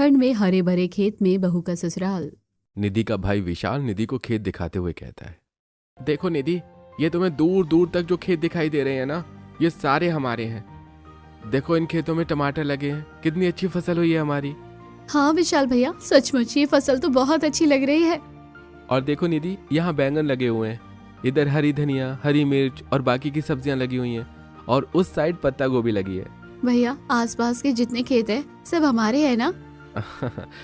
ठंड में हरे भरे खेत में बहू का ससुराल। निधि का भाई विशाल निधि को खेत दिखाते हुए कहता है, देखो निधि, ये तुम्हें दूर दूर तक जो खेत दिखाई दे रहे हैं ना, ये सारे हमारे हैं। देखो इन खेतों में टमाटर लगे हैं, कितनी अच्छी फसल हुई है हमारी। हाँ विशाल भैया, सचमुच ये फसल तो बहुत अच्छी लग रही है। और देखो निधि, यहाँ बैंगन लगे हुए हैं, इधर हरी धनिया, हरी मिर्च और बाकी की सब्जियां लगी हुई हैं, और उस साइड पत्ता गोभी लगी है। भैया आसपास के जितने खेत हैं सब हमारे हैं ना?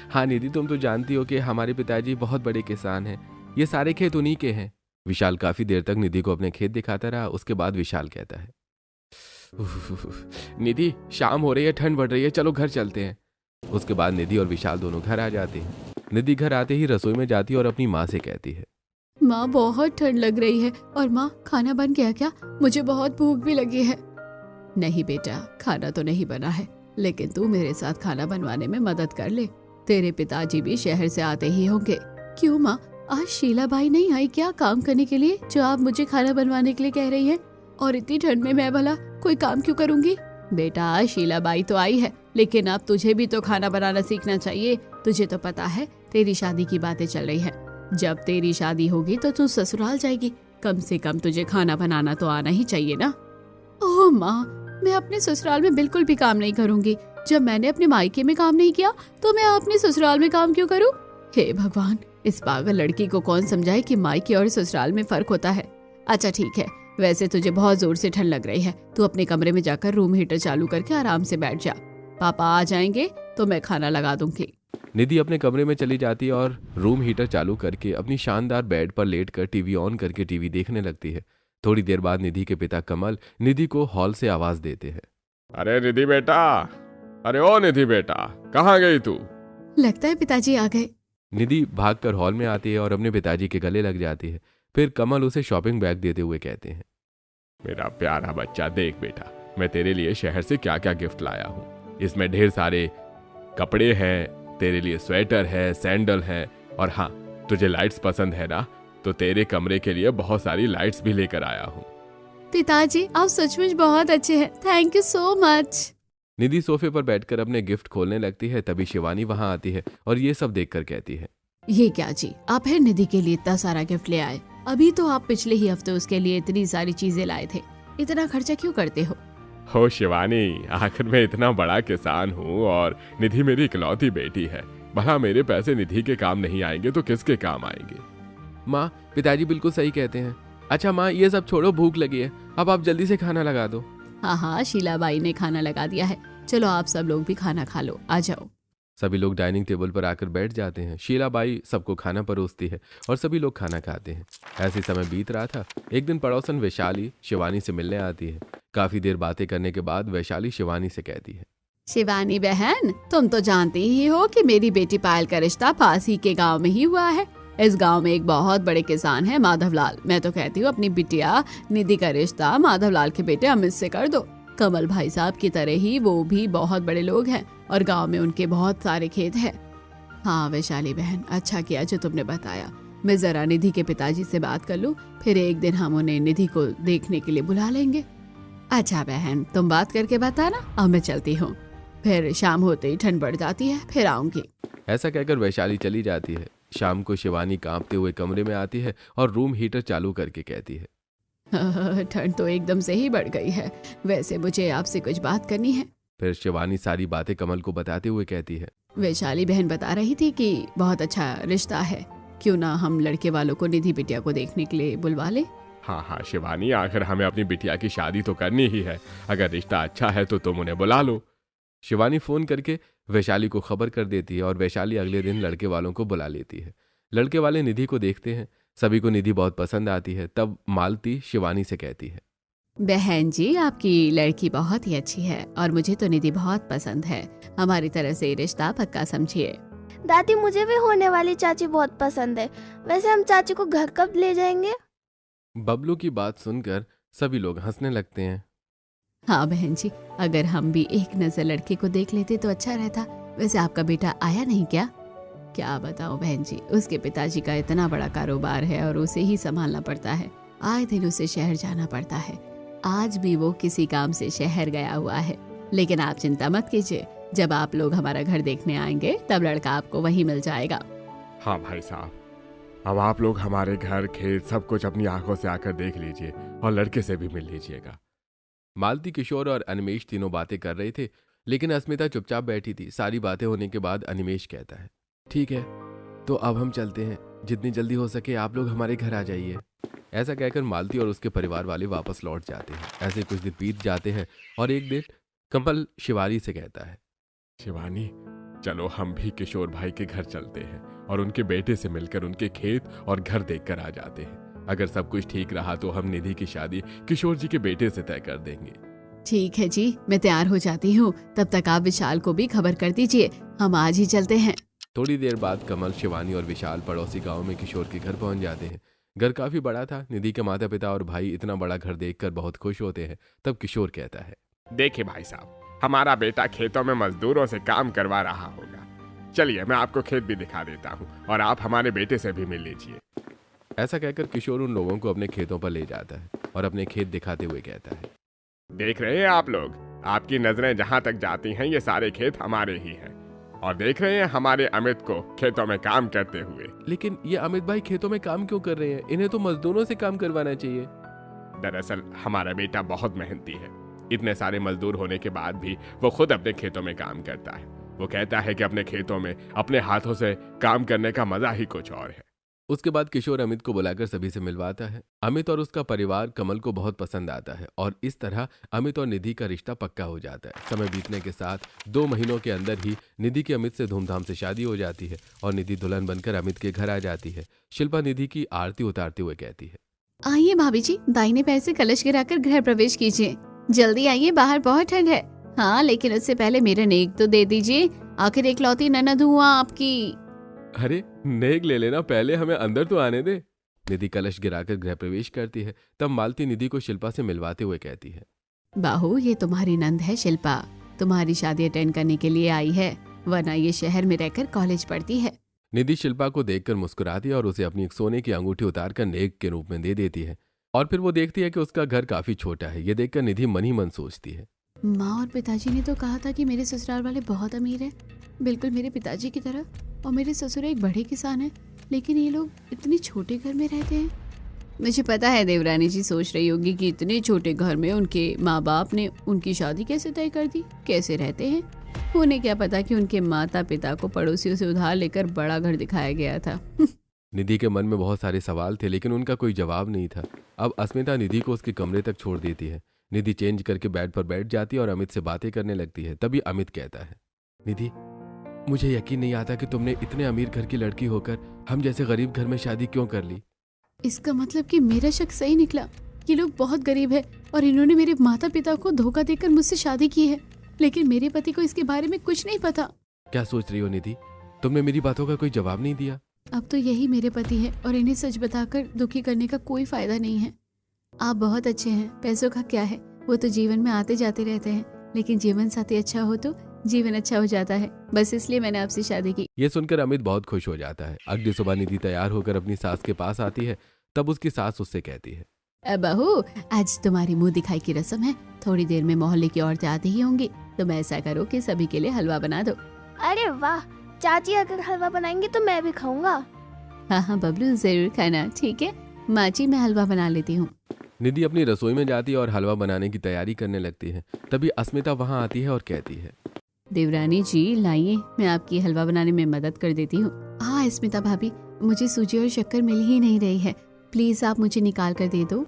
हाँ निधि, तुम तो जानती हो कि हमारे पिताजी बहुत बड़े किसान हैं, ये सारे खेत उन्हीं के हैं। विशाल काफी देर तक निधि को अपने खेत दिखाता रहा। उसके बाद विशाल कहता है, निधि शाम हो रही है, ठंड बढ़ रही है, चलो घर चलते हैं। उसके बाद निधि और विशाल दोनों घर आ जाते हैं। निधि घर आते ही रसोई में जाती है और अपनी माँ से कहती है, माँ बहुत ठंड लग रही है। और माँ खाना बन गया क्या? मुझे बहुत भूख भी लगी है। नहीं बेटा, खाना तो नहीं बना है, लेकिन तू मेरे साथ खाना बनवाने में मदद कर ले। तेरे पिताजी भी शहर से आते ही होंगे। क्यों माँ, आज शीलाबाई नहीं आई क्या काम करने के लिए, जो आप मुझे खाना बनवाने के लिए कह रही है? और इतनी ठंड में मैं भला कोई काम क्यों करूंगी? बेटा शीलाबाई तो आई है, लेकिन अब तुझे भी तो खाना बनाना सीखना चाहिए। तुझे तो पता है तेरी शादी की बातें चल रही है। जब तेरी शादी होगी तो तू ससुराल जाएगी, कम से कम तुझे खाना बनाना तो आना ही चाहिए ना। ओह माँ, मैं अपने ससुराल में बिल्कुल भी काम नहीं करूंगी। जब मैंने अपने मायके में काम नहीं किया तो मैं अपने ससुराल में काम क्यों करूं? हे भगवान, इस पागल लड़की को कौन समझाए कि मायके और ससुराल में फर्क होता है। अच्छा ठीक है, वैसे तुझे बहुत जोर से ठंड लग रही है, तू अपने कमरे में जाकर रूम हीटर चालू करके आराम से बैठ जा। पापा आ जाएंगे तो मैं खाना लगा दूंगी। निधि अपने कमरे में चली जाती है और रूम हीटर चालू करके अपनी शानदार बेड पर लेटकर टीवी ऑन करके टीवी देखने लगती है। थोड़ी देर बाद निधि के पिता कमल निधि को हॉल से आवाज देते हैं, अरे निधि बेटा, अरे ओ निधि बेटा, कहाँ गई तू? लगता है पिताजी आ गए। निधि भागकर हॉल में आती है और अपने पिताजी के गले लग जाती है। फिर कमल उसे शॉपिंग बैग देते हुए कहते हैं, मेरा प्यारा बच्चा, देख बेटा, मैं तेरे लिए शहर से क्या क्या गिफ्ट लाया हूँ। इसमें ढेर सारे कपड़े हैं, तेरे लिए स्वेटर है, सैंडल है, और हाँ, तुझे लाइट्स पसंद है ना, तो तेरे कमरे के लिए बहुत सारी लाइट्स भी लेकर आया हूँ। पिताजी आप सचमुच बहुत अच्छे हैं, थैंक यू सो मच। निधि सोफे पर बैठकर अपने गिफ्ट खोलने लगती है। तभी शिवानी वहां आती है और ये सब देखकर कहती है, ये क्या जी, आप फिर निधि के लिए इतना सारा गिफ्ट ले आए? अभी तो आप पिछले ही हफ्ते उसके लिए इतनी सारी चीजें लाए थे, इतना खर्चा क्यों करते हो? हो शिवानी, आखिर मैं इतना बड़ा किसान हूँ और निधि मेरी इकलौती बेटी है। भला मेरे पैसे निधि के काम नहीं आएंगे तो किसके काम आएंगे? माँ पिताजी बिल्कुल सही कहते हैं। अच्छा माँ, ये सब छोड़ो, भूख लगी है, अब आप जल्दी से खाना लगा दो। हाँ हाँ, शीलाबाई ने खाना लगा दिया है, चलो आप सब लोग भी खाना खा लो, आ जाओ। सभी लोग डाइनिंग टेबल पर आकर बैठ जाते हैं। शीलाबाई सबको खाना परोसती है और सभी लोग खाना खाते हैं। ऐसे समय बीत रहा था। एक दिन पड़ोसन वैशाली शिवानी से मिलने आती है। काफी देर बातें करने के बाद वैशाली शिवानी से कहती है, शिवानी बहन, तुम तो जानती ही हो कि मेरी बेटी पायल का रिश्ता पास ही के गांव में ही हुआ है। इस गांव में एक बहुत बड़े किसान है माधवलाल। मैं तो कहती हूँ अपनी बिटिया निधि का रिश्ता माधवलाल के बेटे अमित से कर दो। कमल भाई साहब की तरह ही वो भी बहुत बड़े लोग हैं और गांव में उनके बहुत सारे खेत हैं। हाँ वैशाली बहन, अच्छा किया जो तुमने बताया। मैं जरा निधि के पिताजी से बात कर लूँ, फिर एक दिन हम उन्हें निधि को देखने के लिए बुला लेंगे। अच्छा बहन, तुम बात करके बताना, अब मैं चलती हूँ। फिर शाम होते ही ठंड बढ़ जाती है, फिर आऊंगी। ऐसा कहकर वैशाली चली जाती है। शाम को शिवानी कांपते हुए कमरे में आती है और रूम हीटर चालू करके कहती है, ठंड तो एकदम से ही बढ़ गई है, वैसे मुझे आपसे कुछ बात करनी है। फिर शिवानी सारी बातें कमल को बताते हुए कहती है, वैशाली बहन बता रही थी कि बहुत अच्छा रिश्ता है, क्यों ना हम लड़के वालों को निधि बिटिया को देखने के लिए बुलवा ले। हाँ हाँ शिवानी, आखिर हमें अपनी बिटिया की शादी तो करनी ही है। अगर रिश्ता अच्छा है तो तुम उन्हें बुला लो। शिवानी फोन करके वैशाली को खबर कर देती है और वैशाली अगले दिन लड़के वालों को बुला लेती है। लड़के वाले निधि को देखते हैं। सभी को निधि बहुत पसंद आती है। तब मालती शिवानी से कहती है, बहन जी, आपकी लड़की बहुत ही अच्छी है और मुझे तो निधि बहुत पसंद है। हमारी तरफ से रिश्ता पक्का समझिए। दादी, मुझे भी होने वाली चाची बहुत पसंद है। वैसे हम चाची को घर कब ले जाएंगे? बबलू की बात सुनकर सभी लोग हंसने लगते हैं। हाँ बहन जी, अगर हम भी एक नजर लड़के को देख लेते तो अच्छा रहता। वैसे आपका बेटा आया नहीं क्या? क्या बताऊं बहन जी, उसके पिताजी का इतना बड़ा कारोबार है और उसे ही संभालना पड़ता है। आए दिन उसे शहर जाना पड़ता है। आज भी वो किसी काम से शहर गया हुआ है। लेकिन आप चिंता मत कीजिए, जब आप लोग हमारा घर देखने आएंगे तब लड़का आपको वहीं मिल जाएगा। हाँ भाई साहब, अब आप लोग हमारे घर खेत सब कुछ अपनी आंखों से आकर देख लीजिए और लड़के से भी मिल लीजिएगा। मालती, किशोर और अनिमेश तीनों बातें कर रहे थे, लेकिन अस्मिता चुपचाप बैठी थी। सारी बातें होने के बाद अनिमेश कहता है, ठीक है तो अब हम चलते हैं, जितनी जल्दी हो सके आप लोग हमारे घर आ जाइए। ऐसा कहकर मालती और उसके परिवार वाले वापस लौट जाते हैं। ऐसे कुछ दिन बीत जाते हैं और एक दिन कमल शिवानी से कहता है, शिवानी, चलो हम भी किशोर भाई के घर चलते हैं और उनके बेटे से मिलकर उनके खेत और घर देखकर आ जाते हैं। अगर सब कुछ ठीक रहा तो हम निधि की शादी किशोर जी के बेटे से तय कर देंगे। ठीक है जी, मैं तैयार हो जाती हूँ, तब तक आप विशाल को भी खबर कर दीजिए, हम आज ही चलते हैं। थोड़ी देर बाद कमल, शिवानी और विशाल पड़ोसी गांव में किशोर के घर पहुंच जाते हैं। घर काफी बड़ा था। निधि के माता पिता और भाई इतना बड़ा घर देखकर बहुत खुश होते हैं। तब किशोर कहता है, देखिए भाई साहब, हमारा बेटा खेतों में मजदूरों से काम करवा रहा होगा। चलिए मैं आपको खेत भी दिखा देता हूँ और आप हमारे बेटे से भी मिल लीजिए। ऐसा कहकर किशोर उन लोगों को अपने खेतों पर ले जाता है और अपने खेत दिखाते हुए कहता है, देख रहे हैं आप लोग, आपकी नजरें जहाँ तक जाती हैं ये सारे खेत हमारे ही हैं। और देख रहे हैं हमारे अमित को खेतों में काम करते हुए। लेकिन ये अमित भाई खेतों में काम क्यों कर रहे हैं? इन्हें तो मजदूरों से काम करवाना चाहिए। दरअसल हमारा बेटा बहुत मेहनती है। इतने सारे मजदूर होने के बाद भी वो खुद अपने खेतों में काम करता है। वो कहता है कि अपने खेतों में अपने हाथों से काम करने का मजा ही कुछ और है। उसके बाद किशोर अमित को बुलाकर सभी से मिलवाता है। अमित और उसका परिवार कमल को बहुत पसंद आता है और इस तरह अमित और निधि का रिश्ता पक्का हो जाता है। समय बीतने के साथ 2 महीनों के अंदर ही निधि की अमित से धूमधाम से शादी हो जाती है और निधि दुल्हन बनकर अमित के घर आ जाती है। शिल्पा निधि की आरती उतारते हुए कहती है, आइए भाभी जी, दाहिने पैर से कलश गिराकर घर प्रवेश कीजिए। जल्दी आइए, बाहर बहुत ठंड है। हाँ, लेकिन उससे पहले मेरा नेक तो दे दीजिए, आखिर इकलौती ननद हूँ आपकी। अरे नेक ले लेना, पहले हमें अंदर तो आने दे। निधि कलश गिराकर गृह प्रवेश करती है। तब मालती निधि को शिल्पा से मिलवाते हुए कहती है, बाहू, ये तुम्हारी नंद है शिल्पा, तुम्हारी शादी अटेंड करने के लिए आई है, वरना ये शहर में रहकर कॉलेज पढ़ती है। निधि शिल्पा को देखकर मुस्कुराती है और उसे अपनी एक सोने की अंगूठी उतारकर नेक के रूप में दे देती है। और फिर वो देखती है कि उसका घर काफी छोटा है। ये देखकर निधि मन ही मन सोचती है, माँ और पिताजी ने तो कहा था कि मेरे ससुराल वाले बहुत अमीर हैं, बिल्कुल मेरे पिताजी की तरह, और मेरे ससुर एक बड़े किसान हैं, लेकिन ये लोग इतने छोटे घर में रहते हैं। मुझे पता है देवरानी जी सोच रही होगी कि इतने छोटे घर में उनके माँ बाप ने उनकी शादी कैसे तय कर दी, कैसे रहते हैं। उन्हें क्या पता कि उनके माता पिता को पड़ोसियों से उधार लेकर बड़ा घर दिखाया गया था। निधि के मन में बहुत सारे सवाल थे, लेकिन उनका कोई जवाब नहीं था। अब अस्मिता निधि को उसके कमरे तक छोड़ देती है। निधि चेंज करके बेड पर बैठ जाती है और अमित से बातें करने लगती है। तभी अमित कहता है, निधि, मुझे यकीन नहीं आता कि तुमने इतने अमीर घर की लड़की होकर हम जैसे गरीब घर में शादी क्यों कर ली। इसका मतलब कि मेरा शक सही निकला। ये लोग बहुत गरीब है और इन्होंने मेरे माता पिता को धोखा देकर मुझसे शादी की है, लेकिन मेरे पति को इसके बारे में कुछ नहीं पता। क्या सोच रही हो निधि? तुमने मेरी बातों का कोई जवाब नहीं दिया। अब तो यही मेरे पति है और इन्हें सच बताकर दुखी करने का कोई फायदा नहीं है। आप बहुत अच्छे हैं, पैसों का क्या है, वो तो जीवन में आते जाते रहते हैं, लेकिन जीवन साथी अच्छा हो तो जीवन अच्छा हो जाता है। बस इसलिए मैंने आपसे शादी की। ये सुनकर अमित बहुत खुश हो जाता है। अगली सुबह निधि तैयार होकर अपनी सास के पास आती है। तब उसकी सास उससे कहती है, बहू, आज तुम्हारी मुंह दिखाई की रस्म है, थोड़ी देर में मोहल्ले की औरतें आती ही होंगी, तुम ऐसा करो कि सभी के लिए हलवा बना दो। अरे वाह, चाची अगर हलवा बनाएंगी तो मैं भी खाऊंगा। हाँ हाँ बबलू, जरूर खाना। ठीक है माची, मैं हलवा बना लेती हूँ। निधि अपनी रसोई में जाती है और हलवा बनाने की तैयारी करने लगती है। तभी अस्मिता वहां आती है और कहती है, देवरानी जी लाइए, मैं आपकी हलवा बनाने में मदद कर देती हूँ। हाँ स्मिता भाभी, मुझे सूजी और शक्कर मिल ही नहीं रही है, प्लीज आप मुझे निकाल कर दे दो।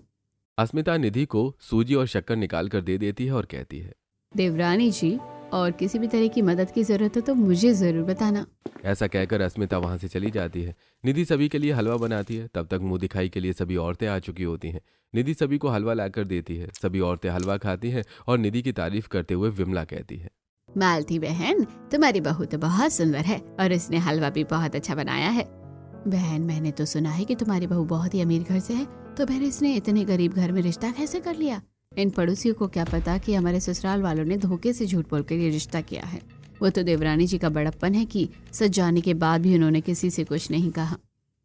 अस्मिता निधि को सूजी और शक्कर निकाल कर दे देती है और कहती है, देवरानी जी, और किसी भी तरह की मदद की जरूरत हो तो मुझे जरूर बताना। ऐसा कहकर अस्मिता वहां से चली जाती है। निधि सभी के लिए हलवा बनाती है। तब तक मुंह दिखाई के लिए सभी औरतें आ चुकी होती हैं। निधि सभी को हलवा लाकर देती है। सभी औरतें हलवा खाती हैं और निधि की तारीफ करते हुए विमला कहती है, मालती बहन, तुम्हारी बहू तो बहुत सुंदर है और उसने हलवा भी बहुत अच्छा बनाया है। बहन, मैंने तो सुना है कि तुम्हारी बहू बहुत ही अमीर घर से है, तो बहन इसने इतने गरीब घर में रिश्ता कैसे कर लिया? इन पड़ोसियों को क्या पता कि हमारे ससुराल वालों ने धोखे से झूठ बोलकर ये रिश्ता किया है। वो तो देवरानी जी का बड़प्पन है कि सच जाने के बाद भी उन्होंने किसी से कुछ नहीं कहा।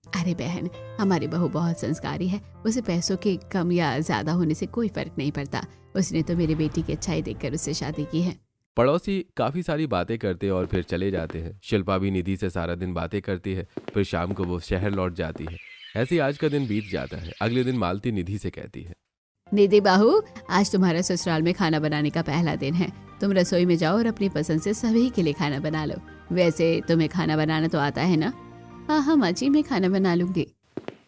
अरे बहन, हमारी बहू बहुत संस्कारी है, उसे पैसों के कम या ज्यादा होने से कोई फर्क नहीं पड़ता। उसने तो मेरी बेटी की अच्छाई देखकर उससे शादी की है। पड़ोसी काफी सारी बातें करते और फिर चले जाते हैं। शिल्पा भी निधि से सारा दिन बातें करती है, फिर शाम को वो शहर लौट जाती है। ऐसे ही आज का दिन बीत जाता है। अगले दिन मालती निधि से कहती है, निधि बाहू, आज तुम्हारा ससुराल में खाना बनाने का पहला दिन है। तुम रसोई में जाओ और अपनी पसंद से सभी के लिए खाना बना लो। वैसे तुम्हें खाना बनाना तो आता है ना? हाँ हाँ माँ जी, मैं खाना बना लूंगी।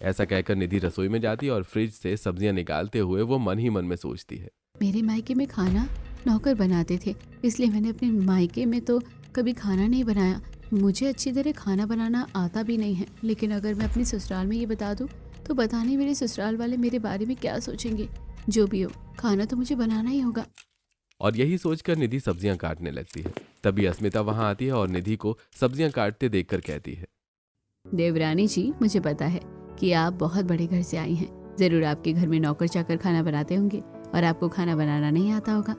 ऐसा कहकर निधि रसोई में जाती है और फ्रिज से सब्जियां निकालते हुए वो मन ही मन में सोचती है। मेरे मायके में खाना नौकर बनाते थे, इसलिए मैंने अपने मायके में तो कभी खाना नहीं बनाया। मुझे अच्छी तरह खाना बनाना आता भी नहीं है, लेकिन अगर मैं अपने ससुराल में ये बता दूं तो पता नहीं मेरे ससुराल वाले मेरे बारे में क्या सोचेंगे। जो भी हो, खाना तो मुझे बनाना ही होगा। और यही सोचकर निधि सब्जियां काटने लगती है। तभी अस्मिता वहां आती है और निधि को सब्जियां काटते देखकर कहती है, देवरानी जी, मुझे पता है कि आप बहुत बड़े घर से आई हैं। जरूर आपके घर में नौकर चाकर खाना बनाते होंगे और आपको खाना बनाना नहीं आता होगा।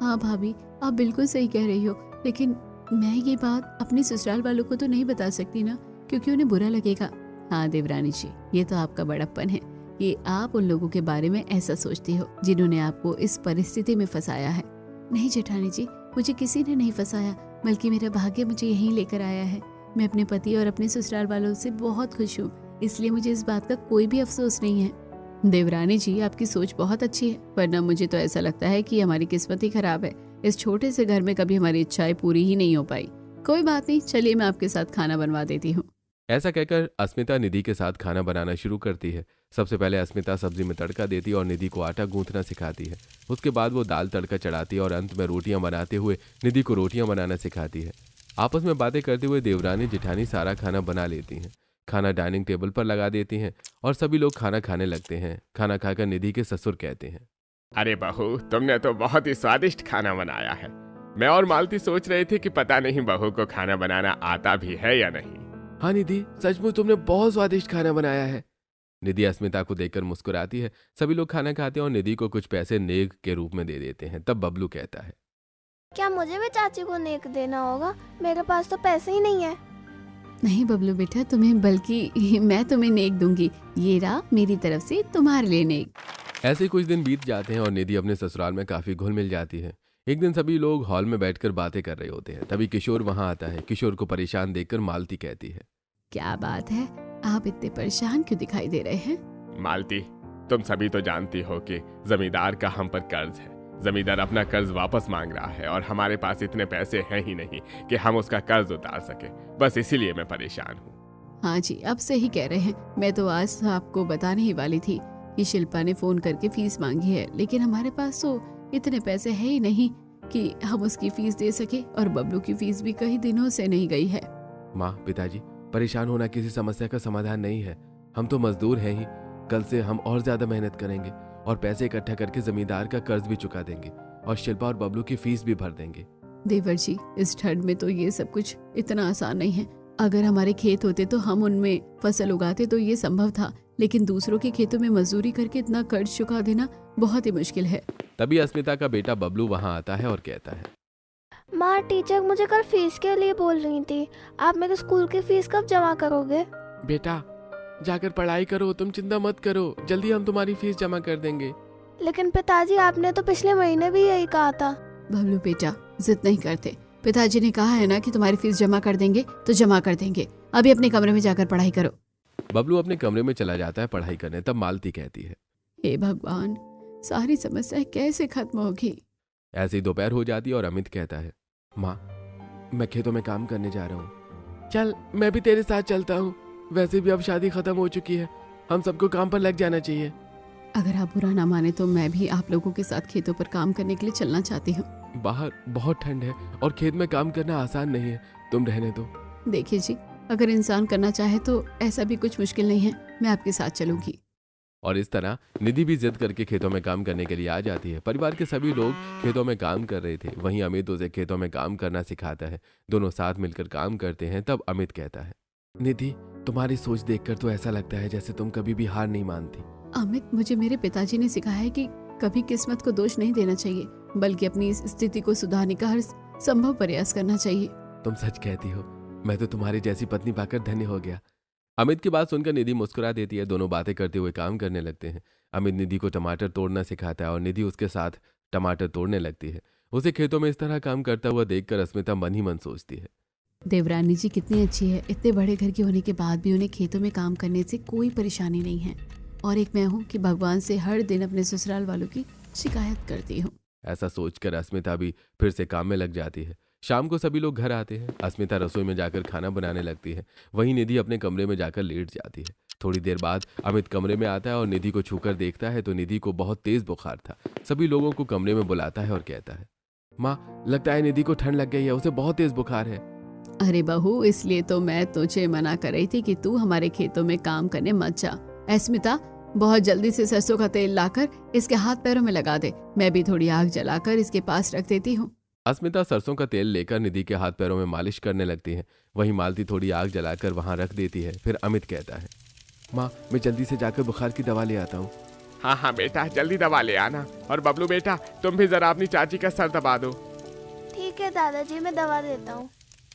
हाँ भाभी, आप बिल्कुल सही कह रही हो, लेकिन मैं ये बात अपने ससुराल वालों को तो नहीं बता सकती ना, क्योंकि उन्हें बुरा लगेगा। हाँ देवरानी जी, ये तो आपका बड़प्पन है कि आप उन लोगों के बारे में ऐसा सोचती हो जिन्होंने आपको इस परिस्थिति में फंसाया है। नहीं जेठानी जी, मुझे किसी ने नहीं फंसाया, बल्कि मेरा भाग्य मुझे यहीं लेकर आया है। मैं अपने पति और अपने ससुराल वालों से बहुत खुश हूँ, इसलिए मुझे इस बात का कोई भी अफसोस नहीं है। देवरानी जी, आपकी सोच बहुत अच्छी है, वरना मुझे तो ऐसा लगता है कि हमारी किस्मत ही खराब है। इस छोटे से घर में कभी हमारी इच्छाएं पूरी ही नहीं हो पाई। कोई बात नहीं, चलिए मैं आपके साथ खाना बनवा देती हूँ। ऐसा कहकर अस्मिता निधि के साथ खाना बनाना शुरू करती है। सबसे पहले अस्मिता सब्जी में तड़का देती और निधि को आटा गूंथना सिखाती है। उसके बाद वो दाल तड़का चढ़ाती है और अंत में रोटियां बनाते हुए निधि को रोटियां बनाना सिखाती है। आपस में बातें करते हुए देवरानी जेठानी सारा खाना बना लेती हैं। खाना डाइनिंग टेबल पर लगा देती हैं और सभी लोग खाना खाने लगते हैं। खाना खाकर निधि के ससुर कहते हैं, अरे बहू, तुमने तो बहुत ही स्वादिष्ट खाना बनाया है। मैं और मालती सोच रहे थे कि पता नहीं बहू को खाना बनाना आता भी है या नहीं। हाँ निधि, सचमुच तुमने बहुत स्वादिष्ट खाना बनाया है। निधि अस्मिता को देखकर मुस्कुराती है। सभी लोग खाना खाते हैं और निधि को कुछ पैसे नेक के रूप में दे देते हैं। तब बबलू कहता है, क्या मुझे भी चाची को नेक देना होगा? मेरे पास तो पैसे ही नहीं है। नहीं बबलू बेटा, तुम्हें बल्कि मैं तुम्हें नेक दूंगी। ये रहा मेरी तरफ से तुम्हारे लिए नेक। ऐसे कुछ दिन बीत जाते हैं और निधि अपने ससुराल में काफी घुल मिल जाती है। एक दिन सभी लोग हॉल में बैठकर बातें कर रहे होते हैं। तभी किशोर वहां आता है। किशोर को परेशान देखकर मालती कहती है, क्या बात है, आप इतने परेशान क्यों दिखाई दे रहे हैं? मालती, तुम सभी तो जानती हो कि जमींदार का हम पर कर्ज है। जमींदार अपना कर्ज वापस मांग रहा है और हमारे पास इतने पैसे हैं ही नहीं कि हम उसका कर्ज उतार सके। बस इसीलिए मैं परेशान हूँ। हाँ जी, अब सही कह रहे हैं। मैं तो आज आपको बताने ही वाली थी कि शिल्पा ने फोन करके फीस मांगी है, लेकिन हमारे पास तो इतने पैसे है ही नहीं कि हम उसकी फीस दे सके, और बबलू की फीस भी कई दिनों से नहीं गई है। माँ, पिताजी, परेशान होना किसी समस्या का समाधान नहीं है। हम तो मजदूर हैं ही। कल से हम और ज्यादा मेहनत करेंगे और पैसे इकट्ठा करके जमींदार का कर्ज भी चुका देंगे और शिल्पा और बबलू की फीस भी भर देंगे। देवर जी, इस ठंड में तो ये सब कुछ इतना आसान नहीं है। अगर हमारे खेत होते तो हम उनमें फसल उगाते तो ये संभव था, लेकिन दूसरों के खेतों में मजदूरी करके इतना कर्ज चुका देना बहुत ही मुश्किल है। तभी अस्मिता का बेटा बबलू वहां आता है और कहता है, माँ, टीचर मुझे कल फीस के लिए बोल रही थी। आप मेरे स्कूल की फीस कब जमा करोगे? बेटा जाकर पढ़ाई करो, तुम चिंता मत करो, जल्दी हम तुम्हारी फीस जमा कर देंगे। लेकिन पिताजी, आपने तो पिछले महीने भी यही कहा था। बबलू बेटा, जिद नहीं करते। पिताजी ने कहा है ना कि तुम्हारी फीस जमा कर देंगे तो जमा कर देंगे। अभी अपने कमरे में जाकर पढ़ाई करो। बबलू अपने कमरे में चला जाता है पढ़ाई करने। तब मालती कहती है, हे भगवान, सारी समस्याएं कैसे खत्म होगी? ऐसे ही दोपहर हो जाती है और अमित कहता है, माँ, मैं खेतों में काम करने जा रहा हूँ। चल, मैं भी तेरे साथ चलता हूँ। वैसे भी अब शादी खत्म हो चुकी है, हम सबको काम पर लग जाना चाहिए। अगर आप बुरा ना माने तो मैं भी आप लोगों के साथ खेतों पर काम करने के लिए चलना चाहती हूँ। बाहर बहुत ठंड है और खेत में काम करना आसान नहीं है, तुम रहने दो। देखिए जी, अगर इंसान करना चाहे तो ऐसा भी कुछ मुश्किल नहीं है। मैं आपके साथ चलूंगी। और इस तरह निधि भी जिद करके खेतों में काम करने के लिए आ जाती है। परिवार के सभी लोग खेतों में काम कर रहे थे। वहीं अमित उसे खेतों में काम करना सिखाता है। दोनों साथ मिलकर काम करते हैं। तब अमित कहता है, निधि, तुम्हारी सोच देखकर तो ऐसा लगता है जैसे तुम कभी भी हार नहीं मानती। अमित, मुझे मेरे पिताजी ने सिखाया है कि कभी किस्मत को दोष नहीं देना चाहिए, बल्कि अपनी इस स्थिति को सुधारने का हर संभव प्रयास करना चाहिए। तुम सच कहती हो। मैं तो तुम्हारी जैसी पत्नी पाकर धन्य हो गया। अमित की बात सुनकर निधि मुस्कुरा देती है। दोनों बातें करते हुए काम करने लगते हैं। अमित निधि को टमाटर तोड़ना सिखाता है और निधि उसके साथ टमाटर तोड़ने लगती है। उसे खेतों में इस तरह काम करता हुआ देखकर अस्मिता मन ही मन सोचती है, देवरानी जी कितनी अच्छी है। इतने बड़े घर की होने के बाद भी उन्हें खेतों में काम करने से कोई परेशानी नहीं है। और एक मैं हूँ कि भगवान से हर दिन अपने ससुराल वालों की शिकायत करती हूँ। ऐसा सोचकर अस्मिता भी फिर से काम में लग जाती है। शाम को सभी लोग घर आते हैं। अस्मिता रसोई में जाकर खाना बनाने लगती है। वहीं निधि अपने कमरे में जाकर लेट जाती है। थोड़ी देर बाद अमित कमरे में आता है और निधि को छूकर देखता है तो निधि को बहुत तेज बुखार था। सभी लोगों को कमरे में बुलाता है और कहता है, माँ, लगता है निधि को ठंड लग गई है, उसे बहुत तेज बुखार है। अरे बहू, इसलिए तो मैं तुझे मना कर रही थी कि तू हमारे खेतों में काम करने मत जा। अस्मिता, बहुत जल्दी से सरसों का तेल लाकर इसके हाथ पैरों में लगा दे। मैं भी थोड़ी आग जलाकर इसके पास रख देती हूँ। अस्मिता सरसों का तेल लेकर निधि के हाथ पैरों में मालिश करने लगती है। वहीं मालती थोड़ी आग जलाकर वहां रख देती है। फिर अमित कहता है, माँ, मैं जल्दी से जाकर बुखार की दवा ले आता हूँ। हाँ हाँ बेटा, जल्दी दवा ले आना। और बबलू बेटा, तुम भी जरा अपनी चाची का सर दबा दो। ठीक है दादाजी, मैं दवा देता हूँ।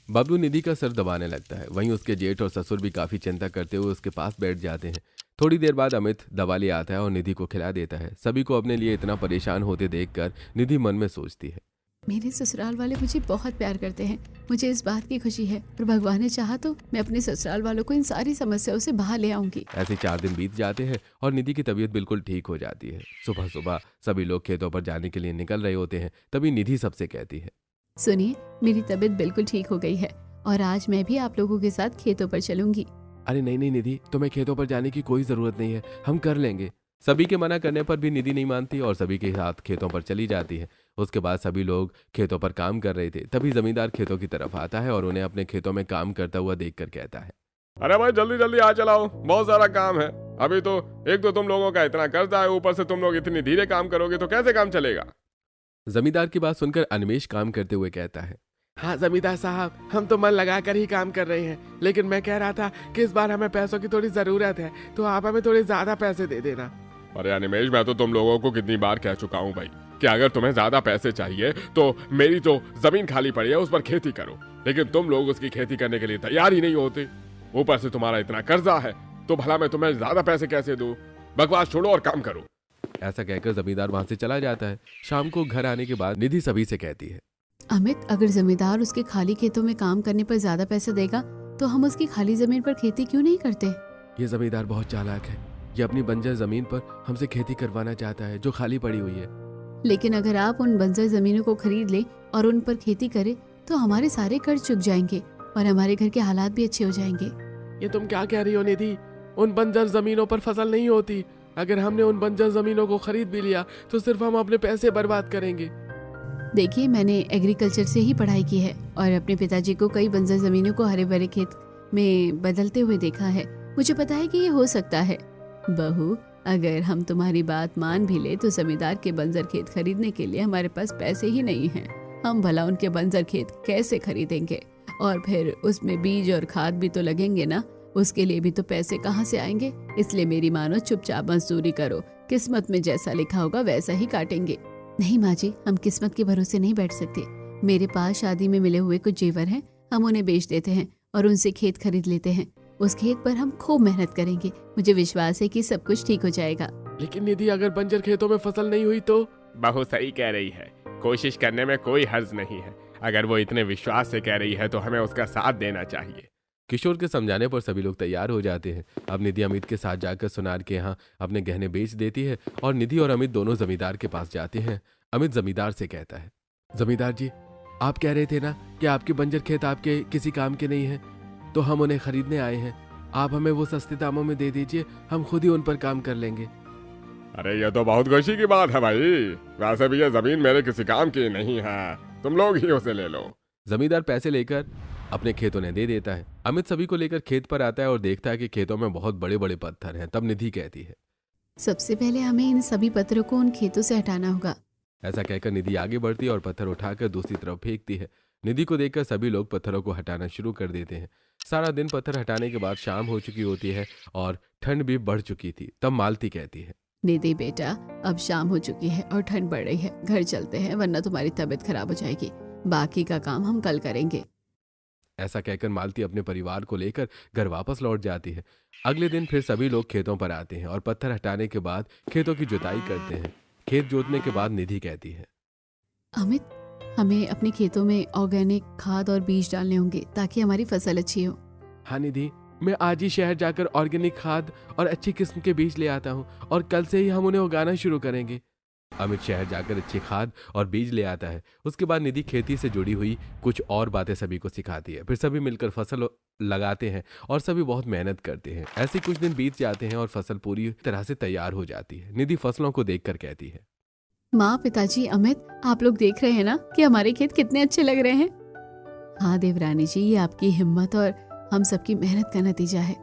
बबलू निधि का सर दबाने लगता है। वहीं उसके जेठ और ससुर भी काफी चिंता करते हुए उसके पास बैठ जाते हैं। थोड़ी देर बाद अमित दवा ले आता है और निधि को खिला देता है। सभी को अपने लिए इतना परेशान होते देखकर निधि मन में सोचती है, मेरे ससुराल वाले मुझे बहुत प्यार करते हैं। मुझे इस बात की खुशी है और भगवान ने चाहा तो मैं अपने ससुराल वालों को इन सारी समस्याओं से बाहर ले आऊंगी। ऐसे 4 दिन बीत जाते हैं और निधि की तबीयत बिल्कुल ठीक हो जाती है। सुबह सुबह सभी लोग खेतों पर जाने के लिए निकल रहे होते हैं। तभी निधि सबसे कहती है, सुनिए, मेरी तबीयत बिल्कुल ठीक हो गई है और आज मैं भी आप लोगों के साथ खेतों पर चलूंगी। अरे नहीं नहीं निधि, तुम्हें खेतों पर जाने की कोई जरूरत नहीं है, हम कर लेंगे। सभी के मना करने पर भी निधि नहीं मानती और सभी के साथ खेतों पर चली जाती है। उसके बाद सभी लोग खेतों पर काम कर रहे थे। तभी जमींदार खेतों की तरफ आता है और उन्हें अपने खेतों में काम करता हुआ देखकर कहता है, अरे भाई, जल्दी जल्दी आ चलाओ, बहुत सारा काम है। अभी तो एक तो तुम लोगों का इतना कर्जा है, ऊपर से तुम लोग इतनी धीरे काम करोगे तो कैसे काम चलेगा। जमींदार की बात सुनकर अनिमेश काम करते हुए कहता है, हाँ जमींदार साहब, हम तो मन लगाकर ही काम कर रहे हैं, लेकिन मैं कह रहा था कि इस बार हमें पैसों की थोड़ी जरूरत है, तो आप हमें थोड़े ज्यादा पैसे दे देना। अरे अनिमेश, मैं तो तुम लोगों को कितनी बार कह चुका हूँ भाई कि अगर तुम्हें ज्यादा पैसे चाहिए तो मेरी जो जमीन खाली पड़ी है उस पर खेती करो, लेकिन तुम लोग उसकी खेती करने के लिए तैयार ही नहीं होते। ऊपर से तुम्हारा इतना कर्जा है, तो भला मैं तुम्हें ज्यादा पैसे कैसे दूं। बकवास छोड़ो और काम करो। ऐसा कहकर जमींदार वहां से चला जाता है। शाम को घर आने के बाद निधि सभी से कहती है, अमित, अगर जमींदार उसके खाली खेतों में काम करने पर ज्यादा पैसे देगा तो हम उसकी खाली जमीन पर खेती क्यों नहीं करते? ये जमींदार बहुत चालाक है। ये अपनी बंजर जमीन पर हमसे खेती करवाना चाहता है जो खाली पड़ी हुई है। लेकिन अगर आप उन बंजर जमीनों को खरीद ले और उन पर खेती करें तो हमारे सारे कर्ज चुक जाएंगे और हमारे घर के हालात भी अच्छे हो जाएंगे। ये तुम क्या कह रही हो निधि? उन बंजर जमीनों पर फसल नहीं होती। अगर हमने उन बंजर जमीनों को खरीद भी लिया तो सिर्फ हम अपने पैसे बर्बाद करेंगे। देखिए, मैंने एग्रीकल्चर से ही पढ़ाई की है और अपने पिताजी को कई बंजर जमीनों को हरे भरे खेत में बदलते हुए देखा है। मुझे पता है कि ये हो सकता है। बहू, अगर हम तुम्हारी बात मान भी ले तो जमींदार के बंजर खेत खरीदने के लिए हमारे पास पैसे ही नहीं हैं। हम भला उनके बंजर खेत कैसे खरीदेंगे? और फिर उसमें बीज और खाद भी तो लगेंगे ना, उसके लिए भी तो पैसे कहाँ से आएंगे? इसलिए मेरी मानो, चुपचाप मजदूरी करो, किस्मत में जैसा लिखा होगा वैसा ही काटेंगे। नहीं माँ जी, हम किस्मत के भरोसे नहीं बैठ सकते। मेरे पास शादी में मिले हुए कुछ जेवर हैं, हम उन्हें बेच देते हैं और उनसे खेत खरीद लेते हैं। उस खेत पर हम खूब मेहनत करेंगे। मुझे विश्वास है कि सब कुछ ठीक हो जाएगा। लेकिन निधि, अगर बंजर खेतों में फसल नहीं हुई तो? बहुत सही कह रही है, कोशिश करने में कोई हर्ज नहीं है। अगर वो इतने विश्वास से कह रही है तो हमें उसका साथ देना चाहिए। किशोर के समझाने पर सभी लोग तैयार हो जाते हैं। अब निधि अमित के साथ जाकर सुनार के यहाँ अपने गहने बेच देती है और निधि और अमित दोनों जमींदार के पास जाते हैं। अमित जमींदार से कहता है, जमींदार जी, आप कह रहे थे ना कि आपके बंजर खेत आपके किसी काम के नहीं है, तो हम उन्हें खरीदने आए हैं। आप हमें वो सस्ते दामों में दे दीजिए, हम खुद ही उन पर काम कर लेंगे। अरे ये तो बहुत खुशी की बात है भाई। वैसे भी ये जमीन मेरे किसी काम की नहीं है, तुम लोग ही उसे ले लो। जमींदार पैसे लेकर अपने खेतों ने दे देता है। अमित सभी को लेकर खेत पर आता है और देखता है कि खेतों में बहुत बड़े बड़े पत्थर हैं। तब निधि कहती है, सबसे पहले हमें इन सभी पत्थरों को उन खेतों से हटाना होगा। ऐसा कहकर निधि आगे बढ़ती है और पत्थर उठाकर दूसरी तरफ फेंकती है। निधि को देखकर सभी लोग पत्थरों को हटाना शुरू कर देते हैं। सारा दिन पत्थर हटाने के बाद शाम हो चुकी होती है और ठंड भी बढ़ चुकी थी। तब मालती कहती है, निधि बेटा, अब शाम हो चुकी है और ठंड बढ़ रही है, घर चलते हैं वरना तुम्हारी तबीयत खराब हो जाएगी। बाकी का काम हम कल करेंगे। ऐसा कहकर मालती अपने परिवार को लेकर घर वापस लौट जाती है। अगले दिन फिर सभी लोग खेतों पर आते हैं और पत्थर हटाने के बाद खेतों की जुताई करते हैं। खेत जोतने के बाद निधि कहती है, अमित, हमें अपने खेतों में ऑर्गेनिक खाद और बीज डालने होंगे ताकि हमारी फसल अच्छी हो। हाँ निधि, मैं आज ही शहर जाकर ऑर्गेनिक खाद और अच्छी किस्म के बीज ले आता हूँ और कल से ही हम उन्हें उगाना शुरू करेंगे। अमित शहर जाकर अच्छी खाद और बीज ले आता है। उसके बाद निधि खेती से जुड़ी हुई कुछ और बातें सभी को सिखाती है। फिर सभी मिलकर फसल लगाते हैं और सभी बहुत मेहनत करते हैं। ऐसे कुछ दिन बीत जाते हैं और फसल पूरी तरह से तैयार हो जाती है। निधि फसलों को देखकर कहती है, माँ, पिताजी, अमित, आप लोग देख रहे हैं ना कि हमारे खेत कितने अच्छे लग रहे हैं। हाँ देवरानी जी, ये आपकी हिम्मत और हम सबकी मेहनत का नतीजा है।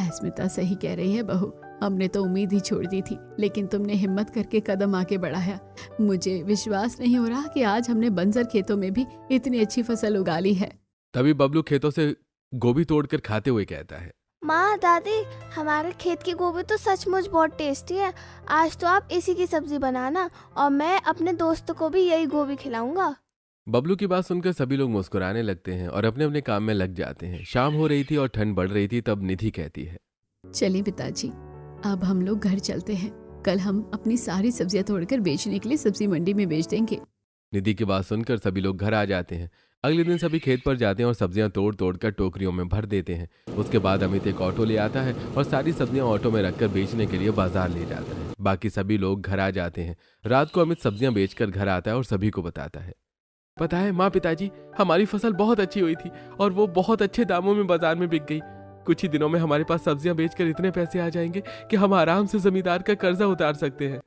अस्मिता सही कह रही है बहू, हमने तो उम्मीद ही छोड़ दी थी, लेकिन तुमने हिम्मत करके कदम आगे बढ़ाया। मुझे विश्वास नहीं हो रहा कि आज हमने बंजर खेतों में भी इतनी अच्छी फसल उगा ली है। तभी बबलू खेतों से गोभी तोड़कर खाते हुए कहता है, माँ, दादी, हमारे खेत की गोभी तो सचमुच बहुत टेस्टी है। आज तो आप इसी की सब्जी बनाना और मैं अपने दोस्तों को भी यही गोभी खिलाऊंगा। बबलू की बात सुनकर सभी लोग मुस्कुराने लगते हैं और अपने अपने काम में लग जाते हैं। शाम हो रही थी और ठंड बढ़ रही थी। तब निधि कहती है, चलिए पिताजी, अब हम लोग घर चलते हैं। कल हम अपनी सारी सब्जियां तोड़कर बेचने के लिए सब्जी मंडी में बेच देंगे। निधि की बात सुनकर सभी लोग घर आ जाते हैं। अगले दिन सभी खेत पर जाते हैं और सब्जियां तोड़ तोड़ कर टोकरियों में भर देते हैं। उसके बाद अमित एक ऑटो ले आता है और सारी सब्जियां ऑटो में रखकर बेचने के लिए बाजार ले जाता है। बाकी सभी लोग घर आ जाते हैं। रात को अमित सब्जियां बेचकर घर आता है और सभी को बताता है, पता है माँ, पिताजी, हमारी फसल बहुत अच्छी हुई थी और वो बहुत अच्छे दामों में बाजार में बिक गई। कुछ ही दिनों में हमारे पास सब्जियां बेचकर इतने पैसे आ जाएंगे कि हम आराम से जमींदार का कर्जा उतार सकते हैं।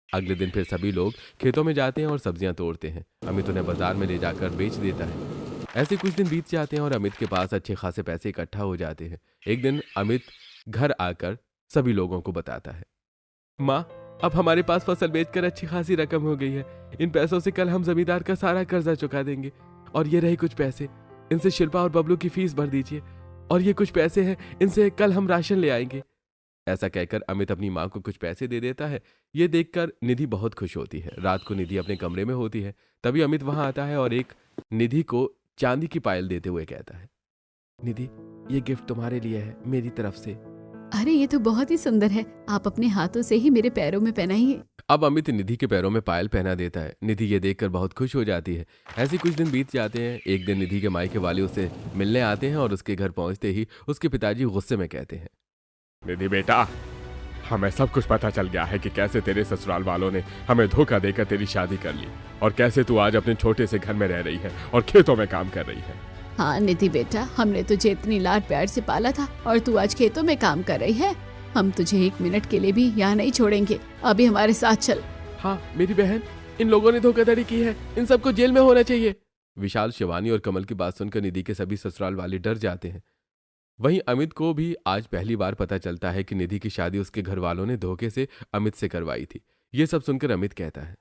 अगले दिन फिर सभी लोग खेतों में जाते हैं और सब्जियां तोड़ते हैं। अमित उन्हें बाजार में ले जाकर बेच देता है। ऐसे कुछ दिन बीत जाते हैं और अमित के पास अच्छे खासे पैसे इकट्ठा हो जाते हैं। एक दिन अमित घर आकर सभी लोगों को बताता है, माँ, अब हमारे पास फसल बेचकर अच्छी खासी रकम हो गई है। इन पैसों से कल हम जमींदार का सारा कर्जा चुका देंगे। और ये रहे कुछ पैसे, इनसे शिल्पा और बबलू की फीस भर दीजिए। और ये कुछ पैसे हैं, इनसे कल हम राशन ले आएंगे। ऐसा कहकर अमित अपनी माँ को कुछ पैसे दे देता है। ये देखकर निधि बहुत खुश होती है। रात को निधि अपने कमरे में होती है। तभी अमित वहां आता है और एक निधि को चांदी की पायल देते हुए कहता है, निधि, ये गिफ्ट तुम्हारे लिए है मेरी तरफ से। अरे ये तो बहुत ही सुंदर है, आप अपने हाथों से ही मेरे पैरों में पहनाइए। अब अमित निधि के पैरों में पायल पहना देता है। निधि ये देखकर बहुत खुश हो जाती है। ऐसे कुछ दिन बीत जाते हैं। एक दिन निधि के मायके वाले उसे मिलने आते हैं और उसके घर पहुंचते ही उसके पिताजी गुस्से में कहते हैं, निधि बेटा, हमें सब कुछ पता चल गया है कि कैसे तेरे ससुराल वालों ने हमें धोखा देकर तेरी शादी कर ली और कैसे तू आज अपने छोटे से घर में रह रही है और खेतों में काम कर रही है। हाँ निधि बेटा, हमने तुझे इतनी लाड प्यार से पाला था और तू आज खेतों में काम कर रही है। हम तुझे एक मिनट के लिए भी यहाँ नहीं छोड़ेंगे। अभी हमारे साथ चल। हाँ मेरी बहन, इन लोगों ने धोखाधड़ी की है, इन सबको जेल में होना चाहिए। विशाल, शिवानी और कमल की बात सुनकर निधि के सभी ससुराल वाले डर जाते हैं। वहीं अमित को भी आज पहली बार पता चलता है कि निधि की शादी उसके घर वालों ने धोखे से अमित से करवाई थी। ये सब सुनकर अमित कहता है,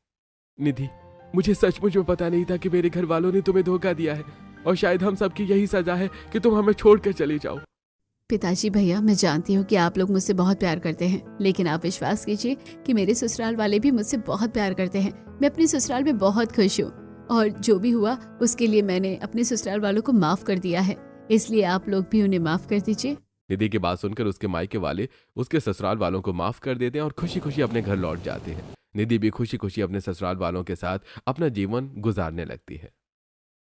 निधि, मुझे सचमुच में पता नहीं था कि मेरे घर वालों ने तुम्हें धोखा दिया है और शायद हम सबकी यही सजा है कि तुम हमें छोड़कर चले जाओ। पिताजी भैया, मैं जानती हूँ कि आप लोग मुझसे बहुत प्यार करते हैं, लेकिन आप विश्वास कीजिए कि मेरे ससुराल वाले भी मुझसे बहुत प्यार करते हैं। मैं अपने ससुराल में बहुत खुश हूँ और जो भी हुआ उसके लिए मैंने अपने ससुराल वालों को माफ कर दिया है, इसलिए आप लोग भी उन्हें माफ कर दीजिए। निधि की बात सुनकर उसके मायके वाले उसके ससुराल वालों को माफ कर देते हैं और खुशी खुशी अपने घर लौट जाते हैं। निधि भी खुशी खुशी अपने ससुराल वालों के साथ अपना जीवन गुजारने लगती है।